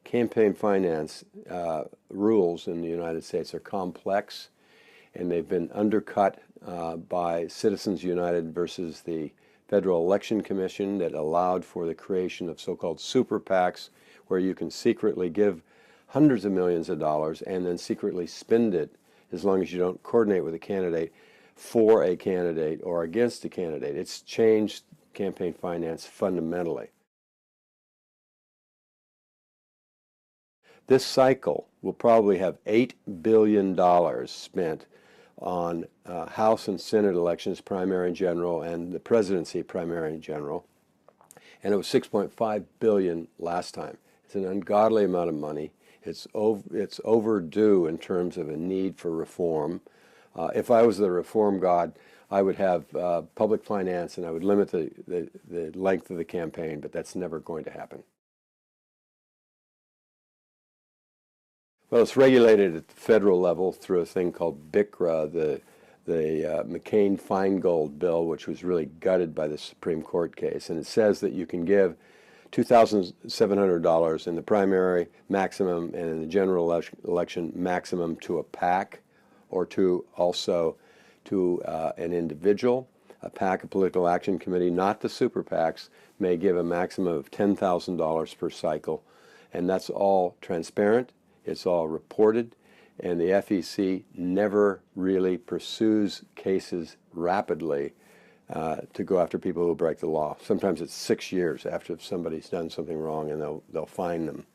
campaign finance rules in the United States are complex, and they've been undercut by Citizens United versus the Federal Election Commission that allowed for the creation of so-called super PACs, where you can secretly give hundreds of millions of dollars and then secretly spend it as long as you don't coordinate with a candidate for a candidate or against a candidate. It's changed campaign finance fundamentally. This cycle will probably have $8 billion spent on House and Senate elections, primary and general, and the presidency, primary and general. And it was $6.5 billion last time. It's an ungodly amount of money. It's overdue in terms of a need for reform. If I was the reform god, I would have public finance and I would limit the length of the campaign, but that's never going to happen. Well, it's regulated at the federal level through a thing called BICRA, the McCain-Feingold bill, which was really gutted by the Supreme Court case. And it says that you can give $2,700 in the primary maximum and in the general election maximum to a PAC or also to an individual. A PAC, a political action committee, not the super PACs, may give a maximum of $10,000 per cycle. And that's all transparent. It's all reported, and the FEC never really pursues cases rapidly to go after people who break the law. Sometimes it's 6 years after somebody's done something wrong, and they'll fine them.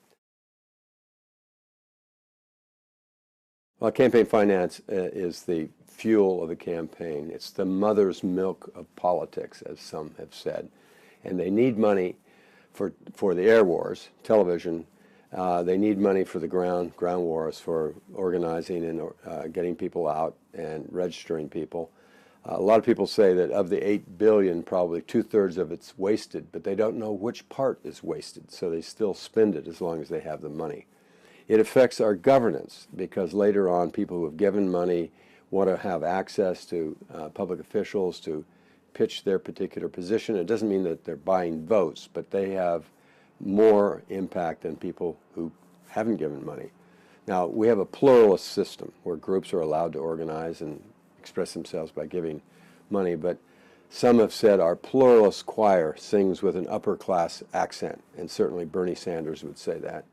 Well, campaign finance is the fuel of a campaign. It's the mother's milk of politics, as some have said. And they need money for the air wars, television. They need money for the ground wars, for organizing and getting people out and registering people. A lot of people say that of the $8 billion, probably 2/3 of it's wasted, but they don't know which part is wasted, so they still spend it as long as they have the money. It affects our governance because later on people who have given money want to have access to public officials to pitch their particular position. It doesn't mean that they're buying votes, but they have more impact than people who haven't given money. Now, we have a pluralist system where groups are allowed to organize and express themselves by giving money, but some have said our pluralist choir sings with an upper class accent, and certainly Bernie Sanders would say that.